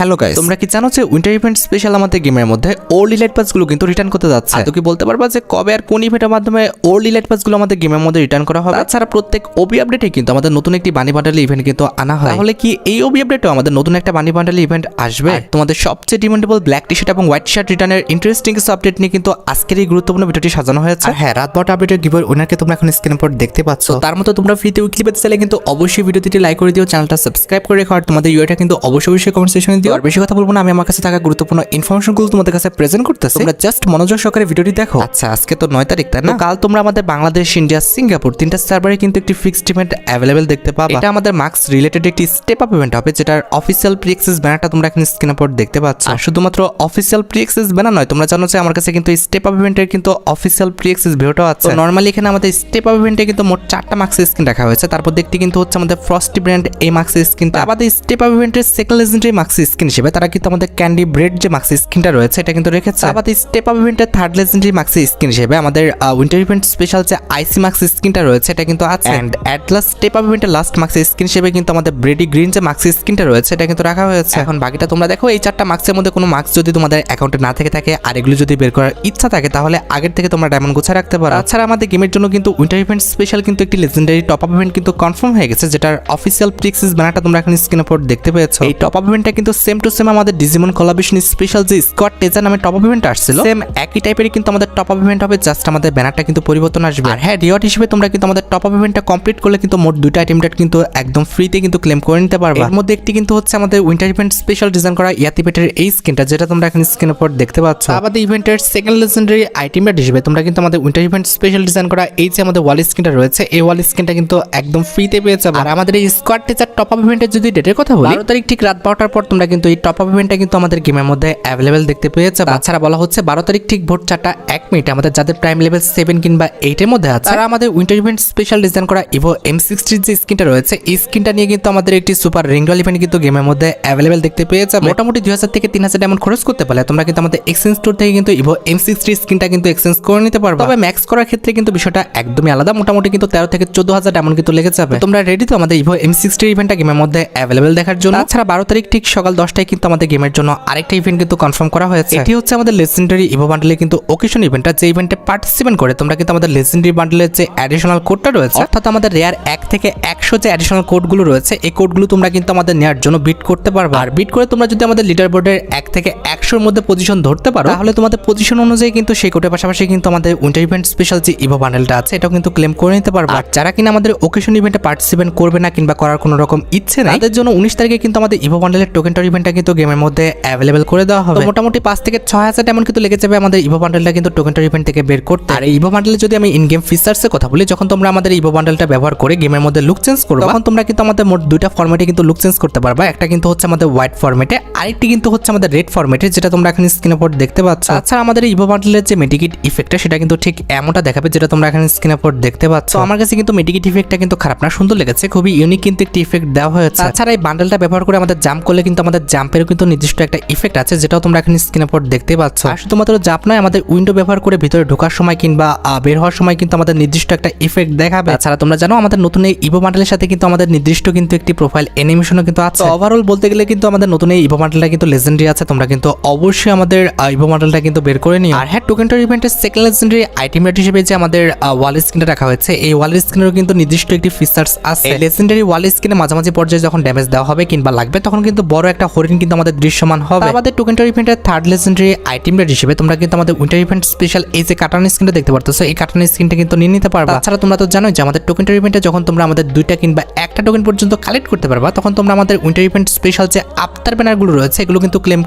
Hello guys, তোমরা কি জানো যে উইন্টার ইভেন্ট স্পেশাল আমাদের গেমের মধ্যে ওল্ড ইলাইট পাসগুলো কিন্তু রিটার্ন করতে যাচ্ছে? তো কি বলতে পারবা যে কবে আর কোন ইভেন্টের মাধ্যমে ওল্ড ইলাইট পাসগুলো আমাদের গেমের মধ্যে রিটার্ন করা হবে? তাছাড়া প্রত্যেক ওবি আপডেটে কিন্তু আমাদের নতুন একটি বানি বান্ডেল ইভেন্ট কিন্তু আনা হয়। তাহলে কি এই ওবি আপডেটেও আমাদের নতুন একটা বানি বান্ডেল ইভেন্ট আসবে? তোমাদের সবচেয়ে ডিমান্ডেবল ব্ল্যাক টি শার্ট এবং হোয়াইট টি শার্ট রিটার্নের ইন্টারেস্টিং কিছু আপডেট নিয়ে কিন্তু আজকের এই গুরুত্বপূর্ণ ভিডিওটি সাজানো হয়েছে। আর হ্যাঁ, রাত 12টা আপডেটের গিভওয়ে উইনারকে তোমরা এখন স্ক্রিনের উপর দেখতে পাচ্ছ। তার মতো তোমরা ফ্রিতে উইকলি পেতে চাইলে কিন্তু অবশ্যই ভিডিওটি লাইক করে দিও, চ্যানেলটা সাবস্ক্রাইব করে রেখো, আর তোমাদের ইউআইটা কিন্তু অবশ্যই কমেন্ট সেকশনে দিও। আর বেশি কথা বলবো না, আমি আমার কাছে থাকা গুরুত্বপূর্ণ ইনফরমেশনগুলো তোমাদের কাছে প্রেজেন্ট করতেছি। তোমরা জাস্ট মনোযোগ সহকারে ভিডিওটি দেখো। আচ্ছা, আজকে তো 9 তারিখ, তাই না? কাল তোমরা আমাদের বাংলাদেশ, ইন্ডিয়া, সিঙ্গাপুর তিনটা সার্ভারে কিন্তু একটি ফিক্সড ইভেন্ট অ্যাভেলেবেল দেখতে পাবে। এটা আমাদের মার্কস রিলেটেড একটি স্টেপ আপ ইভেন্ট হবে, যেটার অফিসিয়াল প্রি অ্যাক্সেস ব্যানারটা তোমরা এখানে স্ক্রিনের উপর দেখতে পাচ্ছ। আর শুধুমাত্র অফিসিয়াল প্রি অ্যাক্সেস ব্যানার নয়, তোমরা জানো যে আমার কাছে কিন্তু এই স্টেপ আপ ইভেন্টের কিন্তু অফিসিয়াল প্রি অ্যাক্সেস ভিডিওটাও আছে। নরমালি এখানে আমাদের স্টেপ আপ ইভেন্টে কিন্তু মোট 4টা মার্কসের স্কিন রাখা হয়েছে। তারপর দেখতে কিন্তু হচ্ছে আমাদের ফ্রস্টি ব্র্যান্ড এই মার্কসের স্কিনটা। আমাদের স্টেপ আপ ইভেন্টের সেকেন্ড লেজেন্ডারি মার্কসের স্কিন হিসেবে তারা কিন্তু আমাদের ক্যান্ডি ব্রেড যে মার্কসের স্কিনটা রয়েছে এটা কিন্তু রেখেছে। আমাদের স্টেপ আপ ইভেন্টের থার্ড লেজেন্ডারি মার্কসের স্কিন হিসেবে আমাদের উইন্টার ইভেন্ট স্পেশাল যে আইসি মার্কসের স্কিনটা রয়েছে এটা কিন্তু আছে। এন্ড অ্যাটলাস স্টেপ আপ ইভেন্টের লাস্ট মার্কসের স্কিন হিসেবে কিন্তু আমাদের ব্রেডি গ্রিন যে মার্কসের স্কিনটা রয়েছে এটা কিন্তু রাখা হয়েছে। এখন বাকিটা তোমরা দেখো, এই 4টা মার্কসের মধ্যে কোনো মার্কস যদি তোমাদের অ্যাকাউন্টে না থেকে থাকে আর এগুলো যদি বের করার ইচ্ছা থাকে তাহলে আগের থেকে তোমরা ডায়মন্ড গোছা রাখতে পারো। তাছাড়া আমাদের গেমের জন্য কিন্তু উইন্টার ইভেন্ট স্পেশাল কিন্তু একটি লেজেন্ডারি টপ আপ ইভেন্ট কিন্তু কনফার্ম হয়ে গেছে, যেটার অফিসিয়াল প্রি অ্যাক্সেস ব্যানারটা তোমরা এখন স্ক্রিনের উপর দেখতে পেয়েছো। এই টপ আপ ইভেন্টটা কিন্তু সেম টু সেম আমাদের ডিজিমন কোলাবরেশন স্পেশাল যে স্কোয়াড টেজার নামে টপ আপ ইভেন্ট আসছিল, সেম একই টাইপেরই কিন্তু আমাদের টপ আপ ইভেন্ট হবে, জাস্ট আমাদের ব্যানারটা কিন্তু পরিবর্তন আসবে। আর হ্যাঁ, রিওয়ার্ড হিসেবে তোমরা কিন্তু আমাদের টপ আপ ইভেন্টটা কমপ্লিট করলে কিন্তু মোট 2টা আইটেম কিন্তু একদম ফ্রিতে কিন্তু ক্লেম করে নিতে পারবে। এর মধ্যে একটি কিন্তু হচ্ছে আমাদের উইন্টার ইভেন্ট স্পেশাল ডিজাইন করা ইয়াতিপেটের এই স্কিনটা, যেটা তোমরা এখন স্ক্রিনের উপর দেখতে পাচ্ছ। আমাদের ইভেন্টের সেকেন্ড লেজেন্ডারি আইটেম হিসেবে তোমরা কিন্তু আমাদের উইন্টার ইভেন্ট স্পেশাল ডিজাইন করা এই যে আমাদের ওয়াল স্কিনটা রয়েছে, এই ওয়াল স্কিনটা কিন্তু একদম ফ্রিতে পেয়ে যাবে। আর আমাদের এই স্কোয়াড টিচার টপ আপ ইভেন্টের যদি ডেটের কথা বলি, 12 তারিখ ঠিক রাত 12টার পর তোমরা কিন্তু এই টপ আপ ইভেন্টটা কিন্তু আমাদের গেমের মধ্যে অ্যাভেলেবেল দেখতে পেয়ে যাবে। তাছাড়া বলা হচ্ছে 12 তারিখ ঠিক ভোর 4টা 1 মিনিটে আমাদের যাদের প্রাইম লেভেল 7 কিংবা 8 এর মধ্যে আছে তারা আমাদের উইন্টার ইভেন্ট স্পেশাল ডিজাইন করা ইভো M60 যে স্কিনটা রয়েছে এই স্কিনটা নিয়ে কিন্তু আমাদের একটি সুপার রিংডল ইভেন্ট কিন্তু গেমের মধ্যে অ্যাভেলেবেল দেখতে পেয়ে যাবে। মোটামুটি 2000 থেকে 3000 ডায়মন্ড খরচ করতে পারলে তোমরা কিন্তু আমাদের এক্সচেঞ্জ স্টোর থেকে কিন্তু ইভো M60 স্কিনটা কিন্তু এক্সচেঞ্জ করে নিতে পারবে। তবে ম্যাক্স করার ক্ষেত্রে কিন্তু বিষয়টা একদমই আলাদা, মোটামুটি কিন্তু 13 থেকে 14000 ডায়মন্ড কিন্তু লেগে যাবে। তোমরা রেডি তো আমাদের ইভো M60 ইভেন্টটা গেমের মধ্যে অ্যাভেলেবেল দেখার জন্য? তাছাড়া 12 তারিখ ঠিক সকাল 10টায় কিন্তু আমাদের গেমের জন্য আরেকটা ইভেন্ট কিন্তু কনফার্ম করা হয়েছে। এটি হচ্ছে আমাদের লেজেন্ডারি ইভো বান্ডেলের কিন্তু ওকেশন ইভেন্টটা, যে ইভেন্টে পার্টিসিপেট করে তোমরা কিন্তু আমাদের লেজেন্ডারি বান্ডেলের যে অ্যাডিশনাল কোডটা রয়েছে, অর্থাৎ আমাদের রেয়ার 1 থেকে 100 যে অ্যাডিশনাল কোডগুলো রয়েছে এই কোডগুলো তোমরা কিন্তু আমাদের নেওয়ার জন্য বিট করতে পারবে। আর বিট করে তোমরা যদি আমাদের লিডার বোর্ডের 1 থেকে 100 এর মধ্যে পজিশন ধরতে পারো তাহলে তোমাদের পজিশন অনুযায়ী কিন্তু সেই কোডের পাশাপাশি কিন্তু আমাদের উইন্টার ইভেন্ট স্পেশাল যে ইভো বান্ডেলটা আছে এটাও কিন্তু ক্লেম করে নিতে পারবে। আর যারা কিনা আমাদের ওকেশন ইভেন্টে পার্টিসিপেট করবে না কিংবা করার কোনো রকম ইচ্ছে নাই তাদের জন্য 19 তারিখে কিন্তু আমাদের ইভো বান্ডেলের টোকেন টর ইভেন্টটা কিন্তু গেমের মধ্যে অ্যাভেলেবল করে দেওয়া হবে। মোটামুটি 5 থেকে 6000 এমন কিন্তু লেগে যাবে আমাদের ইভো বান্ডেলটা কিন্তু টোকেন টর ইভেন্ট থেকে বের করতে। আর এই ইভো বান্ডেলে যদি আমি ইন গেম ফিচার্সের কথা বলি, যখন তোমরা আমাদের ইভো বান্ডেলটা ব্যবহার করে গেমের মধ্যে লুক চেঞ্জ করবে তখন তোমরা কিন্তু আমাদের মোট 2টা ফরম্যাটে কিন্তু লুক চেঞ্জ করতে পারবে। একটা কিন্তু হচ্ছে আমাদের হোয়াইট ফরম্যাটে, আরেকটি কিন্তু হচ্ছে আমাদের রেড ফরম্যাটে, যেটা তোমরা এখানে স্ক্রিনের উপর দেখতে পাচ্ছ। আচ্ছা, আমাদের ইভো বান্ডেলের যে মেডিকিট ইফেক্টটা সেটা কিন্তু ঠিক এমনটা দেখাবে যেটা তোমরা এখানে স্ক্রিনের উপর দেখতে পাচ্ছ। আমার কাছে কিন্তু মেডিকিট ইফেক্টটা কিন্তু খারাপ না, সুন্দর লেগেছে, খুবই ইউনিক কিন্তু একটি ইফেক্ট দেওয়া হয়েছে। তাছাড়া এই বান্ডেলটা ব্যবহার করে আমাদের জাম্প করলে কিন্তু আমাদের জাম্পেরও কিন্তু নির্দিষ্ট একটা ইফেক্ট আছে, যেটাও তোমরা এখানে স্ক্রিনের উপর দেখতে পাচ্ছ। আর শুধুমাত্র জাম্প নয়, আমাদের উইন্ডো ব্যবহার করে ভিতরে ঢোকার সময় কিংবা বের হওয়ার সময় কিন্তু আমাদের নির্দিষ্ট একটা ইফেক্ট দেখাবে। তাছাড়া তোমরা জানো আমাদের নতুন এই ইভো বান্ডেলের সাথে কিন্তু আমাদের নির্দিষ্ট কিন্তু একটি প্রোফাইল অ্যানিমেশনও কিন্তু আছে। ওভারঅল বলতে গেলে কিন্তু আমাদের নতুন এই ইভো বান্ডেলটা কিন্তু লেজেন্ডারি আছে, তোমরা কিন্তু অবশ্যই আমাদের ইভো বান্ডেলটা কিন্তু বের করে নিও। আর হ্যাঁ, টোকেন টর ইভেন্টের সেকেন্ড লেজেন্ডারি আইটেম হিসেবে যে আমাদের ওয়াল স্ক্রিনটা রাখা হয়েছে এই ওয়াল স্ক্রিনেরও কিন্তু নির্দিষ্ট একটি ফিচার্স আছে। লেজেন্ডারি ওয়াল স্ক্রিনে মাঝামাঝি পর্যায়ে যখন ড্যামেজ দেওয়া হবে কিংবা লাগবে তখন কিন্তু বড় একটা হরিণ কিন্তু আমাদের দৃশ্যমান হবে। আমাদের টোকেন টর ইভেন্টের থার্ড লেজেন্ডারি আইটেম হিসেবে তোমরা কিন্তু আমাদের উইন্টার ইভেন্ট স্পেশাল এই যে কাটান স্ক্রিনটা দেখতে পারতেছো এই কাটান স্ক্রিনটা কিন্তু নিয়ে নিতে পারবে। তাছাড়া তোমরা তো জানোই যে আমাদের টোকেন টর ইভেন্টে যখন তোমরা আমাদের 2টা কিংবা 1টা টোকেন পর্যন্ত কালেক্ট করতে পারবা তখন তোমরা আমাদের উইন্টার ইভেন্ট স্পেশাল যে আফতার ব্যানারগুলো রয়েছে এগুলো কিন্তু ক্লেম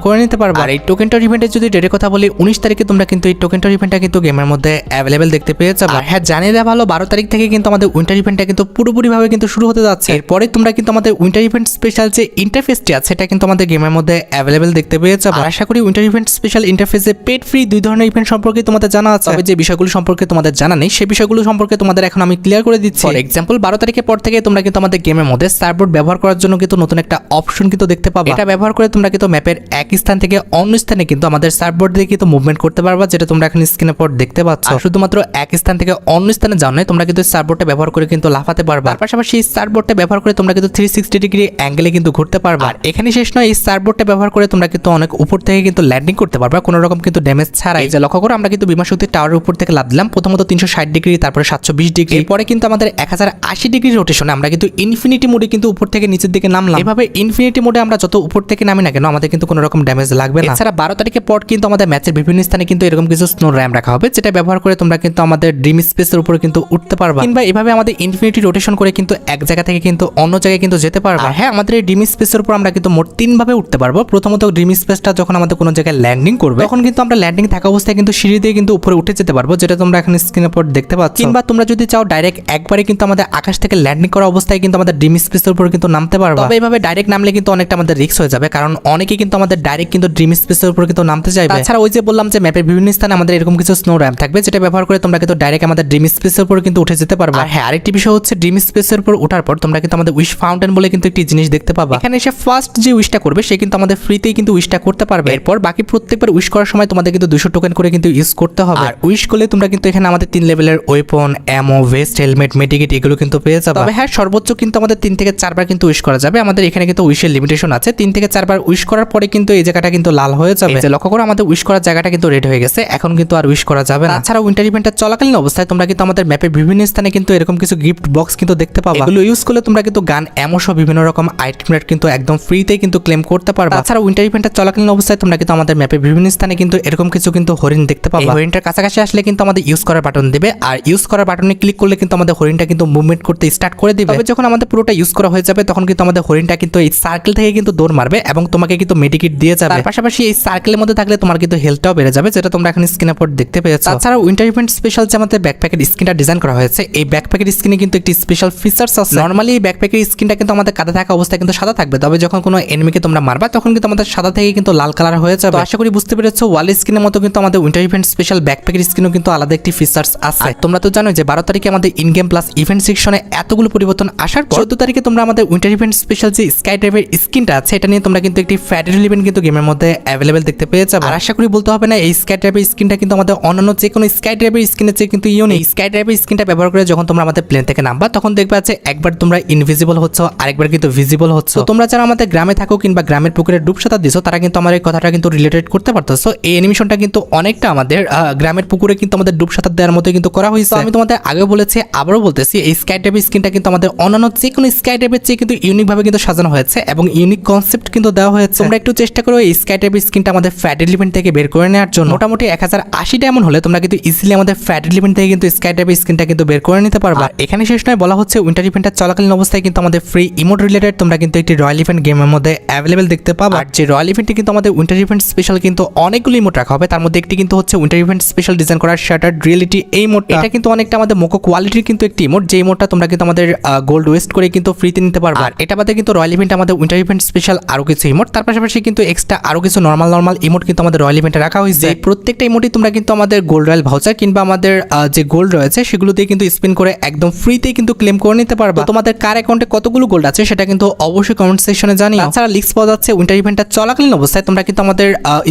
করে নিতে পারবে। আর এই টোকেন টর ইভেন্টের যদি ডেটের কথা বলি 19 তারিখে তোমরা কিন্তু এই টোকেন টর ইভেন্টটা কিন্তু গেমের মধ্যে অ্যাভেলেবেল দেখতে পেয়ে যাবে। আর হ্যাঁ, জানিয়ে দেওয়া ভালো 12 তারিখ থেকে কিন্তু আমাদের উইন্টার ইভেন্টটা কিন্তু পুরোপুরিভাবে কিন্তু শুরু হতে যাচ্ছে। এরপরে তোমরা কিন্তু আমাদের উইন্টার ইভেন্ট স্পেশাল যে ইন্টারফেসটি আছে এটা কিন্তু আমাদের গেমের মধ্যে অ্যাভেলেবেল দেখতে পেয়ে যাবে। আর আশা করি উইন্টার ইভেন্ট স্পেশাল ইন্টারফেসে পেড ফ্রি 2 ধরনের ইভেন্ট সম্পর্কে তোমাদের জানা আছে। তবে যে বিষয়গুলো সম্পর্কে তোমাদের জানা নেই সেই বিষয়গুলো সম্পর্কে তোমাদের এখন আমি ক্লিয়ার করে দিচ্ছি। ফর এক্সাম্পল 12 তারিখের পর থেকে তোমরা কিন্তু আমাদের গেমের মধ্যে সার্ভার ব্যবহার করার জন্য কিন্তু নতুন একটা অপশন কিন্তু দেখতে পাবে। এটা ব্যবহার করে তোমরা কিন্তু ম্যাপের এক স্থান থেকে অন্য স্থানে কিন্তু আমাদের সার্ভার দিয়ে কিন্তু মুভমেন্ট করতে পারবা, যেটা তোমরা এখন স্ক্রিনের পর দেখতে পাচ্ছ। শুধুমাত্র এক স্থান থেকে অন্য স্থানে যাও না, তোমরা কিন্তু সার্ভারটা ব্যবহার করে কিন্তু লাফাতে পারবা। তার পাশাপাশি সার্ভারটা ব্যবহার করে তোমরা কিন্তু 360 ডিগ্রি অ্যাঙ্গেলে কিন্তু ঘুরতে পারবা। আর এখানে শেষ নয়, এই সার্ভবোর্ডটা ব্যবহার করে তোমরা কিন্তু অনেক উপর থেকে কিন্তু ল্যান্ডিং করতে পারবা কোনো রকম কিন্তু ড্যামেজ ছাড়াই। যে লক্ষ্য করো আমরা কিন্তু বিমান শক্তি টাওয়ারের উপর থেকে লাভ দিলাম, প্রথমত 360 ডিগ্রি, তারপরে 720 ডিগ্রি, এরপরে কিন্তু আমাদের 1080 ডিগ্রি রোটেশনে আমরা কিন্তু ইনফিনিটি মোডে কিন্তু উপর থেকে নিচের দিকে নামলাম। এভাবে ইনফিনিটি মোডে আমরা যত উপর থেকে নামি না কেন আমাদের কিন্তু কোনো রকম ড্যামেজ লাগবে না। এছাড়া 12 তারিখের পর কিন্তু আমাদের ম্যাচের বিভিন্ন স্থানে কিন্তু এরকম কিছু স্নো র্যাম রাখা হবে, যেটা ব্যবহার করে তোমরা কিন্তু আমাদের ড্রিম স্পেসের উপরে কিন্তু উঠতে পারবা, কিংবা এভাবে আমাদের ইনফিনিটি রোটেশন করে কিন্তু এক জায়গা থেকে কিন্তু অন্য জায়গায় কিন্তু যেতে পারবা। হ্যাঁ, আমাদের এই ড্রিম স্পেসের উপর আমরা কিন্তু মোট 3 ভাবে উঠতে পারবো। প্রথমত ড্রিম স্পেসটা যখন আমাদের কোনো জায়গায় ল্যান্ডিং করবে তখন কিন্তু আমরা ল্যান্ডিং থাকা অবস্থায় কিন্তু সিঁড়ি দিয়ে কিন্তু উপরে উঠে যেতে পারবো, যেটা তোমরা এখন স্ক্রিনের উপর দেখতে পাচ্ছ। কিংবা তোমরা যদি চাও ডাইরেক্ট একবারে কিন্তু আমাদের আকাশ থেকে ল্যান্ডিং করা অবস্থায় কিন্তু আমাদের ড্রিম স্পেসের উপর কিন্তু নামতে পারবা। তবে এইভাবে ডাইরেক্ট নামলে কিন্তু অনেকটা আমাদের রিস্ক হয়ে যাবে, কারণ অনেকে কিন্তু আমাদের ডাইরেক্ট কিন্তু ড্রিম স্পেসের উপর কিন্তু নামতে চাইবে। তাছাড়া ওই যে বললাম যে ম্যাপের বিভিন্ন স্থানে আমাদের এরকম কিছু স্নো র্যাম থাকবে, যেটা ব্যবহার করে তোমরা কিন্তু ডাইরেক্ট আমাদের ড্রিম স্পেসের উপর কিন্তু উঠে যেতে পারবা। আর হ্যাঁ, আরেকটি বিষয় হচ্ছে ড্রিম স্পেসের উপর ওঠার পর তোমরা কিন্তু আমাদের উইশ ফাউন্টেন বলে কিন্তু একটি জিনিস দেখতে পাবা। এখানে এসে ফার্স্ট যে উইশটা করবে সে কিন্তু আমাদের ফ্রিতেই কিন্তু উইশটা করতে পারবে। এরপর বাকি প্রত্যেকবার উইশ করার সময় তোমাদের কিন্তু 200 টোকেন করে কিন্তু ইউজ করতে হবে। আর উইশ করলে তোমরা কিন্তু এখানে আমাদের 3 লেভেলের ওয়েপন, অ্যামো, ভেস্ট, হেলমেট, মেডিকেট এগুলো কিন্তু পেয়ে যাবে। তবে হ্যাঁ, সর্বোচ্চ কিন্তু আমাদের 3 থেকে 4 বার কিন্তু উইশ করা যাবে। আমাদের এখানে কিন্তু উইশের লিমিটেশন আছে, 3 থেকে 4 বার উইশ করার পরে কিন্তু এই জায়গাটা কিন্তু লাল হয়ে যাবে। যে লক্ষ্য করো আমাদের উইশ করার জায়গাটা কিন্তু রেড হয়ে গেছে, এখন কিন্তু আর উইশ করা যাবে না। তাছাড়া উইন্টার ইভেন্টটা চলাকালীন অবস্থায় তোমরা কিন্তু আমাদের ম্যাপের বিভিন্ন স্থানে কিন্তু এরকম কিছু গিফট বক্স কিন্তু দেখতে পাবা। এগুলো ইউজ করলে তোমরা কিন্তু গান, অ্যামো সহ বিভিন্ন রকম আইটেম কিন্তু একদম ফ্রিতে কিন্তু ক্লেম করতে পারবা। তাছাড়া উইন্টার ইভেন্টটা চলাকালীন অবস্থায় তোমরা কিন্তু আমাদের ম্যাপের বিভিন্ন স্থানে কিন্তু এরকম কিছু কিন্তু হরিণ দেখতে পাবা। হরিণটার কাছাকাছি আসলে কিন্তু আমাদের ইউজ করার বাটন দিবে, আর ইউজ করার বাটনে ক্লিক করলে কিন্তু আমাদের হরিণটা কিন্তু মুভমেন্ট করতে স্টার্ট করে দিবে। তবে যখন আমাদের পুরোটা ইউজ করা হয়ে যাবে তখন কিন্তু আমাদের হরিণটা কিন্তু এই সার্কেল থেকে কিন্তু দৌড় মারবে এবং তোমাকে কিন্তু মেডিকেট দিয়ে যাবে। তার পাশাপাশি এই সার্কেলের মধ্যে থাকলে তোমার কিন্তু হেলথটাও বেড়ে যাবে, যেটা তোমরা এখন স্ক্রিনের উপর দেখতে পেয়েছো। তাছাড়া উইন্টার ইভেন্ট স্পেশাল যে আমাদের ব্যাকপ্যাকের স্কিনটা ডিজাইন করা হয়েছে, এই ব্যাকপ্যাকের স্কিনে কিন্তু একটি স্পেশাল ফিচার্স আছে। নরমালি এই ব্যাকপ্যাকের স্কিনটা কিন্তু আমাদের কাঁধে থাকা অবস্থায় কিন্তু সাদা থাকবে, তবে যখন কোনো এনিমিকে তোমরা মারবা তখন কিন্তু আমাদের সাদা থেকে কিন্তু লাল কালার হয়ে যাবে। আশা করি বুঝতে পেরেছো, ওয়াল স্কিনের মতো কিন্তু আমাদের উইন্টার ইভেন্ট স্পেশাল ব্যাকপ্যাকের স্কিনও কিন্তু আলাদা একটি ফিচার্স আছে। তোমরা তো জানো যে 12 তারিখে আমাদের ইন গেম প্লাস ইভেন্ট সেকশনে এতগুলো পরিবর্তন আসার পর 14 তারিখে তোমরা আমাদের উইন্টার ইভেন্ট স্পেশাল যে স্কাই ড্রাইভের স্কিনটা আছে এটা নিয়ে তোমরা কিন্তু একটি ফ্যাডারেল ইভেন্ট কিন্তু গেমের মধ্যে অ্যাভেলেবেল দেখতে পেয়ে যাবে। আর আশা করি বলতে হবে না, এই স্কাই ড্রাইভের স্কিনটা কিন্তু আমাদের অন্যান্য যে কোনো স্কাই ড্রাইভের স্কিনের চেয়ে কিন্তু ইউনিক। স্কাই ড্রাইভের স্কিনটা ব্যবহার করে যখন তোমরা আমাদের প্লেন থেকে নামবা তখন দেখবা যে একবার তোমরা ইনভিজিবল হচ্ছ, আরেকবার কিন্তু ভিজিবল হচ্ছ। তোমরা যারা আমাদের গ্রামে থাকো কিংবা গ্রামের পুকুরে ডুবসাঁতার দিছো তারা কিন্তু আমার এই কথাটা কিন্তু রিলেটেড করতে পারতেছো। এই অ্যানিমেশনটা কিন্তু অনেকটা আমাদের গ্রামের পুকুরে কিন্তু আমাদের ডুবসাঁতার দেওয়ার মতো কিন্তু করা হয়েছে। আমি তোমাদের আগেও বলেছি, আবারও বলতেছি, এই স্কাই ড্রাইভের স্কিনটা কিন্তু আমাদের অন্যান্য যে কোনো স্কাই ড্রাইভের চেয়ে কিন্তু ইউনিক ভাবে কিন্তু সাজানো হয়েছে এবং ইউনিক কনসেপ্ট কিন্তু দেওয়া হয়েছে। তোমরা একটু চেষ্টা করো এই স্কাই ড্রাইভের স্কিনটা আমাদের ফ্যাডারেল ইভেন্ট থেকে বের করে নেওয়ার জন্য। মোটামুটি 1080 এমন হলে তোমরা কিন্তু ইজিলি আমাদের ফ্যাডারেল ইভেন্ট থেকে কিন্তু স্কাই ড্রাইভের স্কিনটা কিন্তু বের করে নিতে পারবা। এখানে শেষ নয়, বলা হচ্ছে উইন্টার ইভেন্টটা চলাকালীন অবস্থায় কিন্তু আমাদের ফ্রি ইমোট রিলেটেড তোমরা কিন্তু একটি রয়্যাল ইভেন্ট গেমের মধ্যে অ্যাভেলেবেল দেখতে পাবা। আর যে রয়্যাল ইভেন্টটি কিন্তু আমাদের উইন্টার ইভেন্ট স্পেশাল কিন্তু অনেকগুলো ইমোট রাখা হবে, তার মধ্যে একটি কিন্তু হচ্ছে উইন্টার ইভেন্ট স্পেশাল ডিজাইন করা শাটার্ড রিয়েলিটি। এই ইমোটটা এটা কিন্তু অনেকটা আমাদের মোকো কোয়ালিটির কিন্তু একটি ইমোট, যে ইমোটটা তোমরা কিন্তু আমাদের গোল্ড ওয়েস্ট করে কিন্তু ফ্রিতে নিতে পারবা। আর এটা বাদে কিন্তু রয়্যাল ইভেন্ট আমাদের উইন্টার ইভেন্ট স্পেশাল আরো কিছু ইমোট, তার পাশাপাশি কিন্তু এক্সট্রা আরো কিছু নরমাল ইমোট কিন্তু আমাদের রয়্যাল ইভেন্টে রাখা হয়েছে। প্রত্যেকটা ইমোটই তোমরা কিন্তু আমাদের গোল্ড রয়্যাল ভাউচার কিংবা আমাদের যে গোল্ড রয়েছে সেগুলো দিয়ে কিন্তু স্পিন করে একদম ফ্রিতে কিন্তু ক্লেম করে নিতে পারবা। তোমাদের কার অ্যাকাউন্টে কতগুলো গোল্ড আছে সেটা কিন্তু অবশ্যই কমেন্ট সেকশনে জানিও। তাছাড়া লিক্স পাওয়া যাচ্ছে উইন্টার ইভেন্টটা চলাকালীন অবস্থায় তোমরা কিন্তু আমাদের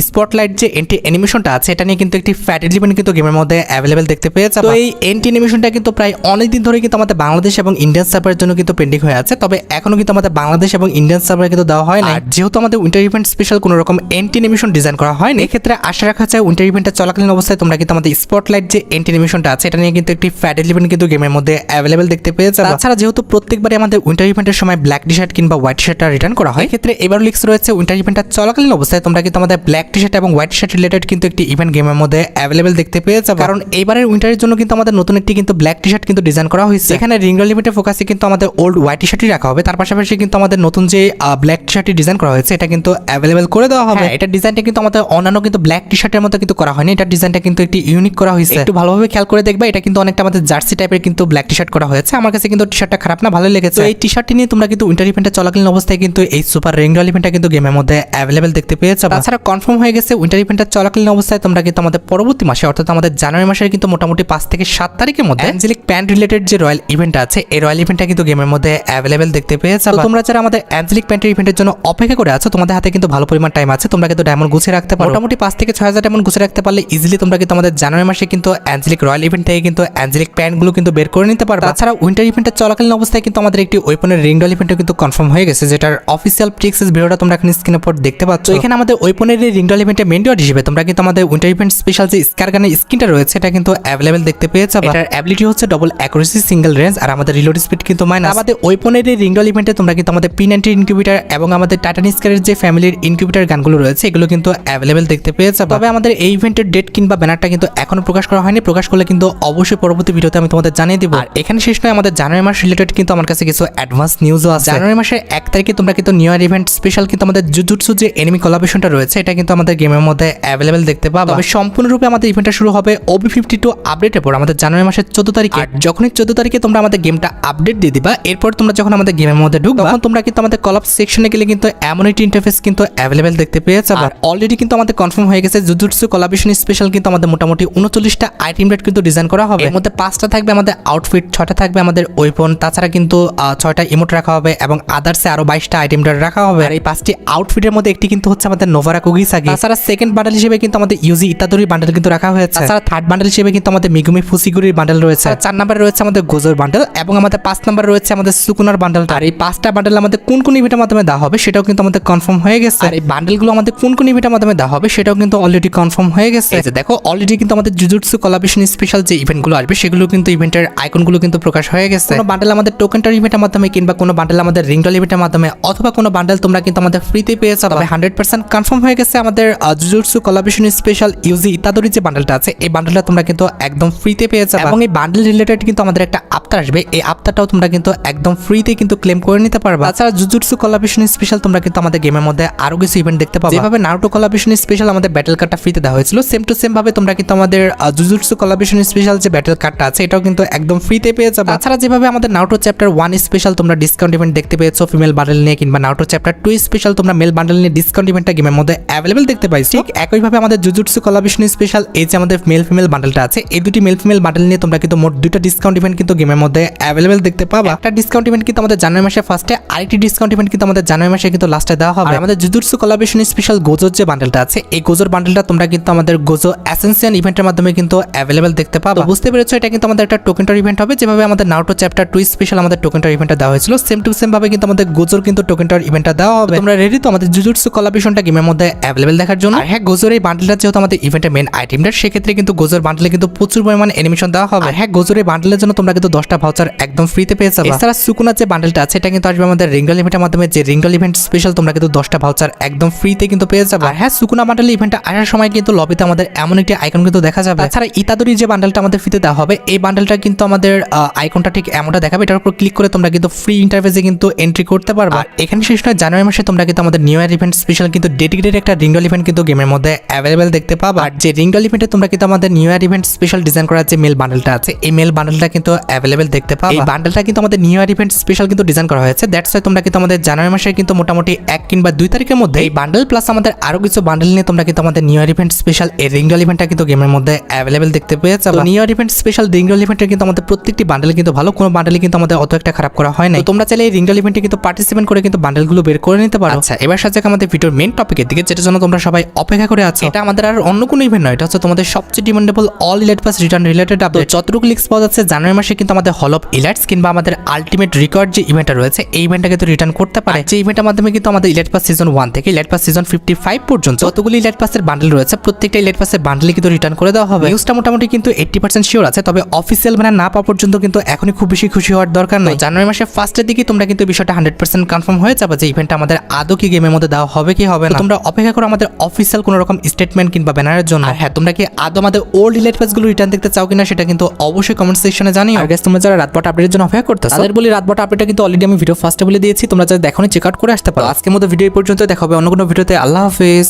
স্পটলাইট যে এন্টি অ্যানিমেশনটা আছে এটা নিয়ে কিন্তু একটি ফ্যাডারেল ইভেন্ট কিন্তু গেমের মধ্যে অ্যাভেলেবেল দেখতে পেয়ে যাবে। তো এই এন্টি অ্যানিমেশনটা কিন্তু প্রায় অনেক দিন ধরে কিন্তু আমাদের বাংলাদেশ এবং ইন্ডিয়ান সার্ভারের জন্য কিন্তু পেন্ডিং হয়ে আছে, তবে এখনো কিন্তু আমাদের বাংলাদেশ এবং ইন্ডিয়ান সার্ভারে কিন্তু দেওয়া হয় না। যেহেতু আমাদের উইন্টার ইভেন্ট স্পেশাল কোনো রকম এন্টি অ্যানিমেশন ডিজাইন করা হয়নি, এক্ষেত্রে আশা রাখা যায় উইন্টার ইভেন্টটা চলাকালীন অবস্থায় তোমরা কিন্তু আমাদের স্পটলাইট যে এন্টি অ্যানিমেশনটা আছে এটা নিয়ে কিন্তু একটি ফ্যাডারেল ইভেন্ট কিন্তু গেমের মধ্যে অ্যাভেলেবেল দেখতে পেয়ে যাবে। তাছাড়া যেহেতু প্রত্যেকবারই আমাদের উইন্টার ইভেন্টের সময় ব্ল্যাক টি শার্ট কিংবা হোয়াইট টি শার্টটা রিটার্ন করা হয়, এক্ষেত্রে এবার লিক্স রয়েছে উইন্টার ইভেন্টটা চলাকালীন অবস্থায় তোমরা কিন্তু আমাদের ব্ল্যাক টি শার্ট এবং হোয়াইট টি শার্ট রিলেটেড কিন্তু একটি ইভেন্ট গেমের মধ্যে অ্যাভেলেবেল দেখতে পেয়ে যাবে। কারণ এবারের উইন্টারের জন্য কিন্তু আমাদের নতুন একটি কিন্তু ব্ল্যাক টি শার্ট কিন্তু ডিজাইন করা হয়েছে। এখানে রিংরল ইভেন্টের ফোকাসে কিন্তু আমাদের ওল্ড হোয়াইট টি শার্টই রাখা হবে, তার পাশাপাশি কিন্তু আমাদের নতুন যে ব্ল্যাক টি শার্টটি ডিজাইন করা হয়েছে এটা কিন্তু অ্যাভেলেবেল করে দেওয়া হবে। এটা ডিজাইনটা কিন্তু আমাদের অন্যান্য কিন্তু ব্ল্যাক টি শার্টের মতো কিন্তু করা হয়নি, এটা ডিজাইনটা কিন্তু একটি ইউনিক করা হয়েছে। একটু ভালোভাবে খেয়াল করে দেখবা, এটা কিন্তু অনেকটা আমাদের জার্সি টাইপের কিন্তু ব্ল্যাক টি শার্ট করা হয়েছে। আমার কাছে কিন্তু টি শার্টটা খারাপ না, ভালো লেগেছে। এই টি শার্টটি নিয়ে তোমরা কিন্তু উইন্টার ইভেন্টে চলাকালীন অবস্থায় কিন্তু এই সুপার রিংরল ইভেন্টটা কিন্তু গেমের মধ্যে অ্যাভেলেবেল দেখতে পেয়েছো। তাছাড়া কনফার্ম হয়ে গেছে উইন্টার ইভেন্টটা চলাকালীন অবস্থায় তোমরা কিন্তু আমাদের পরবর্তী মাসে অর্থাৎ আমাদের জানুয়ারি মাসের কিন্তু মোটামুটি 5 থেকে 7 তারিখের মধ্যে অ্যাঞ্জেলিক প্যান্ট রিলেটেড যে রয়্যাল ইভেন্ট আছে এই রয়্যাল ইভেন্টটা কিন্তু গেমের মধ্যে অ্যাভেলেবেল দেখতে পেয়েছো। তোমরা যারা আমাদের অ্যাঞ্জেলিক প্যান্টের ইভেন্টের জন্য অপেক্ষা করে আছো তোমাদের হাতে কিন্তু ভালো পরিমাণ টাইম আছে, তোমরা কিন্তু ডায়মন্ড গুছিয়ে রাখতে পারো। মোটামুটি 5 থেকে 6,000 ডায়মন্ড গুছিয়ে রাখতে পারলে ইজিলি তোমরা কিন্তু আমাদের জানুয়ারি মাসে কিন্তু অ্যাঞ্জেলিক রয়্যাল ইভেন্ট থেকে কিন্তু অ্যাঞ্জেলিক প্যান্টগুলো কিন্তু বের করে নিতে পারবে। তাছাড়া উইন্টার ইভেন্টের চলাকালীন অবস্থায় কিন্তু আমাদের একটি ওয়েপনের রিংরল ইভেন্টও কিন্তু কনফার্ম হয়ে গেছে, যেটার অফিসিয়াল পিক এক্সেস ভিডিওটা তোমরা এখন স্ক্রিনের উপর দেখতে পাচ্ছ। এখানে আমাদের ওয়েপনের এই রিংডল ইভেন্টের মেন ডট হিসেবে তোমরা কিন্তু আমাদের উইন্টার ইভেন্ট স্পেশাল যে স্কার গানের স্কিনটা রয়েছে এটা কিন্তু অ্যাভেলেবেল দেখতে পেয়েছো। এটার অ্যাবিলিটি হচ্ছে ডবল অ্যাকুরেসি, সিঙ্গেল রেঞ্জ, আর আমাদের রিলোড স্পিড কিন্তু মাইনাস। আমাদের ওয়েপনের এই রিংডল ইভেন্টে তোমরা কিন্তু আমাদের P90 ইনকিউবেটর এবং আমাদের টাইটান স্কারের যে ফ্যামিলির ইনকিউবেটর গানগুলো রয়েছে এগুলো কিন্তু অ্যাভেলেবেল দেখতে পেয়েছো। তবে আমাদের এই ইভেন্টের ডেট কিংবা ব্যানারটা কিন্তু এখনো প্রকাশ করা হয়নি, প্রকাশ করলে কিন্তু অবশ্যই পরবর্তী ভিডিওতে আমি তোমাদের জানিয়ে দিব। আর এখানে শেষ নয়, আমাদের জানুয়ারি মাস রিলেটেড কিন্তু আমার কাছে কিছু অ্যাডভান্স নিউজও আছে। জানুয়ারি মাসের 1 তারিখে তোমরা কিন্তু নিউ ইয়ার ইভেন্ট স্পেশাল কিন্তু আমাদের জুজুৎসু যে এনিমি কোলাবরেশনটা রয়েছে এটা কিন্তু আমাদের গেমের মধ্যে অ্যাভেলেবেল দেখতে পাবো। তবে সম্পূর্ণরূপে আমাদের ইভেন্টটা শুরু হবে OB52 আপডেটের পর আমাদের জানুয়ারি মাসের 14 তারিখে। যখনই 14 তারিখে তোমরা আমাদের গেমটা আপডেট দিয়ে দিবা, এরপর তোমরা যখন আমাদের গেমের মধ্যে ঢুকবা তখন তোমরা কিন্তু আমাদের কলাপ সেকশনে গেলে কিন্তু এমন একটি ইন্টারফেস কিন্তু অ্যাভেলেবেল দেখতে পেয়ে যাবে। অলরেডি কিন্তু আমাদের কনফার্ম হয়ে গেছে জুজুৎসু কোলাবরেশন স্পেশাল কিন্তু আমাদের মোটামুটি 39টা আইটেম রেট কিন্তু ডিজাইন করা হবে। এর মধ্যে 5টা থাকবে আমাদের আউটফিট, 6টা থাকবে আমাদের ওয়েপন, তাছাড়া কিন্তু 6টা ইমোট রাখা হবে এবং আদার্সে আরো 22টা আইটেম রেট রাখা হবে। আর এই 5টি আউটফিটের মধ্যে একটি কিন্তু হচ্ছে আমাদের নোভারা কুগিসাগি। তাছাড়া সেকেন্ড বান্ডেল হিসেবে কিন্তু আমাদের ইউজি ইত্যাদির বান্ডেল কিন্তু রাখা হয়েছে। তাছাড়া থার্ড বান্ডেল হিসেবে কিন্তু আমাদের মিগুমি ফুসিগুরির বান্ডেল রয়েছে। 4 নম্বরে রয়েছে আমাদের গোজোর বান্ডেল এবং আমাদের 5 নম্বরে রয়েছে আমাদের সুকুনার বান্ডেল। আর এই 5টা বান্ডেল আমাদের কোন কোন ইভেন্টের মাধ্যমে দেওয়া হবে সেটাও কিন্তু আমাদের কনফার্ম হয়ে গেছে। আর এই বান্ডেলগুলো আমাদের কোন কোন ইভেন্টের মাধ্যমে দেওয়া হবে সেটাও কিন্তু অলরেডি কনফার্ম হয়ে গেছে। এই যে দেখো অলরেডি কিন্তু আমাদের জুজুৎসু কোলাবরেশন স্পেশাল যে ইভেন্টগুলো আসবে সেগুলো কিন্তু ইভেন্টের আইকনগুলো কিন্তু প্রকাশ হয়ে গেছে। কোনো বান্ডেল আমাদের টোকেনটার ইভেন্টের মাধ্যমে কিংবা কোনো বান্ডেল আমাদের রিংডল ইভেন্টের মাধ্যমে অথবা কোনো বান্ডেল তোমরা কিন্তু আমাদের ফ্রিতে পেয়ে যাবে। তবে 100% কনফার্ম হয়ে গেছে আমাদের জুজুৎসু কোলাবরেশন স্পেশাল ইউজি ইত্যাদির যে বান্ডেলটা আছে এই বান্ডেলটা তোমরা কিন্তু একদম ফ্রিতে পেয়ে যাবে। এবং এই বান্ডেল রিলেটেড কিন্তু আমাদের একটা আফতার আসবে, এই আফতারটাও তোমরা কিন্তু একদম ফ্রিতে কিন্তু ক্লেম করে নিতে পারবে। তাছাড়া জুজুৎসু কোলাবরেশন স্পেশাল তোমরা কিন্তু আমাদের গেমের মধ্যে আরো কিছু ইভেন্ট দেখতে পাবে। যেভাবে নারুটো কোলাবরেশন স্পেশাল আমাদের ব্যাটল কার্ডটা ফ্রিতে দেওয়া হয়েছিল, সেম টু সেম ভাবে তোমরা কিন্তু আমাদের জুজুৎসু কোলাবরেশন স্পেশাল যে ব্যাটল কার্ডটা আছে এটাও কিন্তু একদম ফ্রিতে পেয়ে যাবে। তাছাড়া যেভাবে আমাদের নারুটো চ্যাপ্টার 1 স্পেশাল তোমরা ডিসকাউন্ট ইভেন্ট দেখতে পেয়েছো ফিমেল বান্ডেল নিয়ে, কিংবা নারুটো চ্যাপ্টার 2 স্পেশাল তোমরা মেল বান্ডেল নিয়ে ডিসকাউন্ট ইভেন্টটা গেমের মধ্যে অ্যাভেলেবল দেখতে পাইছো। ঠিক একইভাবে আমাদের জুজুৎসু কোলাবরেশন স্পেশাল এই যে আমাদের মেল ফিমেল বান্ডেলটা আছে এই দুটি মেল ফিমেল বান্ডেল নিয়ে তোমরা কিন্তু মোট 2টা ডিসকাউন্ট ইভেন্ট কিন্তু গেমের মধ্যে অ্যাভেলেবল দেখতে পাবা। একটা ডিসকাউন্ট ইভেন্ট কিন্তু আমাদের জানুয়ারি মাসে ফার্স্টে, আরেকটি ডিসকাউন্ট ইভেন্ট কিন্তু আমাদের জানুয়ারি মাসে কিন্তু লাস্টে দেওয়া হবে। আমাদের জুজুৎসু কোলাবরেশন স্পেশাল গোজোর যে বান্ডেলটা আছে এই গোজোর বান্ডেলটা তোমরা কিন্তু আমাদের গোজো অ্যাসেনশিয়ান ইভেন্টের মাধ্যমে কিন্তু অ্যাভেলেবল দেখতে পাবা। বুঝতে পেরেছো এটা কিন্তু আমাদের একটা টোকেনটার ইভেন্ট হবে। যেভাবে আমাদের নারুটো চ্যাপ্টার 2 স্পেশাল আমাদের টোকেনটার ইভেন্টটা দেওয়া হয়েছিল সেম টু সেম ভাবে কিন্তু আমাদের গোজোর কিন্তু টোকেনটার ইভেন্টটা দেওয়া হবে। তোমরা রেডি তো আমাদের জুজুৎসু কোলাবরেশনটা গেমের মধ্যে অ্যাভেলেবল দেখার জন্য? আর হ্যাঁ, গোজোর এই বান্ডেলটা যেহেতু আমাদের ইভেন্টের মেন আইটেমটা, সেক্ষেত্রে কিন্তু গোজোর বান্ডেলে কিন্তু প্রচুর পরিমাণে অ্যানিমেশন দেওয়া হবে। আর হ্যাঁ, গোজোর এই বান্ডেলের জন্য তোমরা কিন্তু 10টা ভাউচার একদম ফ্রিতে পেয়ে যাবে। এছাড়া সুকুনার যে বান্ডেলটা আছে এটা কিন্তু আসবে আমাদের রিংডল ইভেন্টের মাধ্যমে, যে রিংডল ইভেন্ট স্পেশাল তোমরা কিন্তু 10টা ভাউচার একদম ফ্রিতে কিন্তু পেয়ে যাবে। আর হ্যাঁ, সুকুনা বান্ডেল ইভেন্টটা আসার সময় কিন্তু লবিতে আমাদের এমন একটি আইকন কিন্তু দেখা যাবে। তাছাড়া ইতাদুরি যে বান্ডেলটা আমাদের ফ্রিতে দেওয়া হবে এই বান্ডেলটা কিন্তু আমাদের আইকনটা ঠিক এমনটা দেখাবে, এটার উপর ক্লিক করে তোমরা কিন্তু ফ্রি ইন্টারফেসে কিন্তু এন্ট্রি করতে পারবে। এখানে শেষ নয়, জানুয়ারি মাসে তোমরা কিন্তু আমাদের নিউ ইয়ার ইভেন্ট স্পেশাল কিন্তু ডেডিকেটেড একটা রিংডল ইভেন্ট কিন্তু গেমের মধ্যে অ্যাভেলেবল দেখতে পাবা। আর যে রিংডল ইভেন্টে তোমরা কিন্তু আমাদের new year event special design করার যে মেল বান্ডেলটা আছে এই মেল বান্ডেলটা কিন্তু অ্যাভেলেবল দেখতে পাবা। এই বান্ডেলটা কিন্তু আমাদের নিউ ইয়ার ইভেন্ট স্পেশাল কিন্তু ডিজাইন করা হয়েছে। দ্যাটস ওয়াই তোমরা কিন্তু আমাদের জানুয়ারি মাসে কিন্তু মোটামুটি 1 কিংবা 2 তারিখের মধ্যে এই বান্ডেল প্লাস আমাদের আরো কিছু বান্ডেল নিয়ে তোমরা কিন্তু আমাদের নিউ ইয়ার ইভেন্ট স্পেশাল এই রিংডল ইভেন্টটা কিন্তু গেমের মধ্যে অ্যাভেলেবল দেখতে পেয়ে যাবে। নিউ ইয়ার ইভেন্ট স্পেশাল রিংডল ইভেন্টে কিন্তু আমাদের প্রত্যেকটি বান্ডেল কিন্তু ভালো, কোনো বান্ডেল কিন্তু আমাদের অত একটা খারাপ করা হয় না। তোমরা চাইলে এই রিংডল ইভেন্টে কিন্তু পার্টিসিপেট করে কিন্তু বান্ডেলগুলো বের করে নিতে পারো। আচ্ছা, এবার সাথে আমাদের ভিডিওর মেইন টপিকের দিকে, যেটার জন্য তোমরা সবাই অপেক্ষা করে আছো। এটা আমাদের আর অন্য কোনো ইভেন্ট নয়, এটা হচ্ছে তোমাদের সবচেয়ে demandable all elite pass return related update. যতটুকু লিক্স পাওয়া যাচ্ছে জানুয়ারি মাসে কিন্তু আমাদের হল অফ ইলাইটস কিংবা আমাদের আলটিমেট রিকর্ড যে ইভেন্টটা রয়েছে এই ইভেন্টটা কিন্তু রিটার্ন করতে পারে। যে ইভেন্টের মাধ্যমে কিন্তু আমাদের ইলাইট পাস সিজন 1 থেকে ইলাইট পাস সিজন 55 পর্যন্ত যতগুলি ইলাইট পাসের বান্ডেল রয়েছে প্রত্যেকটা ইলাইট পাসের বান্ডেল কিন্তু রিটার্ন করে দেওয়া হবে। নিউজটা মোটামুটি কিন্তু 80% শিওর আছে, তবে অফিসিয়াল ব্যানার না পাওয়া পর্যন্ত কিন্তু এখনই খুব বেশি খুশি হওয়ার দরকার নেই। জানুয়ারি মাসের ফার্স্টের দিকে তোমরা কিন্তু বিষয়টা 100% কনফার্ম হয়ে যাবে যে ইভেন্টটা আমাদের আদৌ কি গেমের মধ্যে দেওয়া হবে কি হবে না। তোমরা অপেক্ষা করো আমাদের অফিসিয়াল কোনো রকম স্টেটমেন্ট কিংবা ব্যানারের জন্য। আর হ্যাঁ, তোমরা কি আদৌ আমাদের ওল্ড ইলাইট পাসগুলো রিটার্ন দেখতে চাও কিনা সেটা কিন্তু অবশ্যই কমেন্ট সেকশনে জানিও। আর গাইস, তোমরা যারা রাতবাট আপডেটের জন্য অপেক্ষা করতেছো তাদের বলি রাতবাট আপডেটটা কিন্তু অলরেডি আমি ভিডিও ফার্স্টে বলে দিয়েছি, তোমরা যারা দেখোনি চেক আউট করে আসতে পারো। আজকের মতো ভিডিও এই পর্যন্ত, দেখা হবে অন্য কোনো ভিডিওতে। আল্লাহ হাফেজ।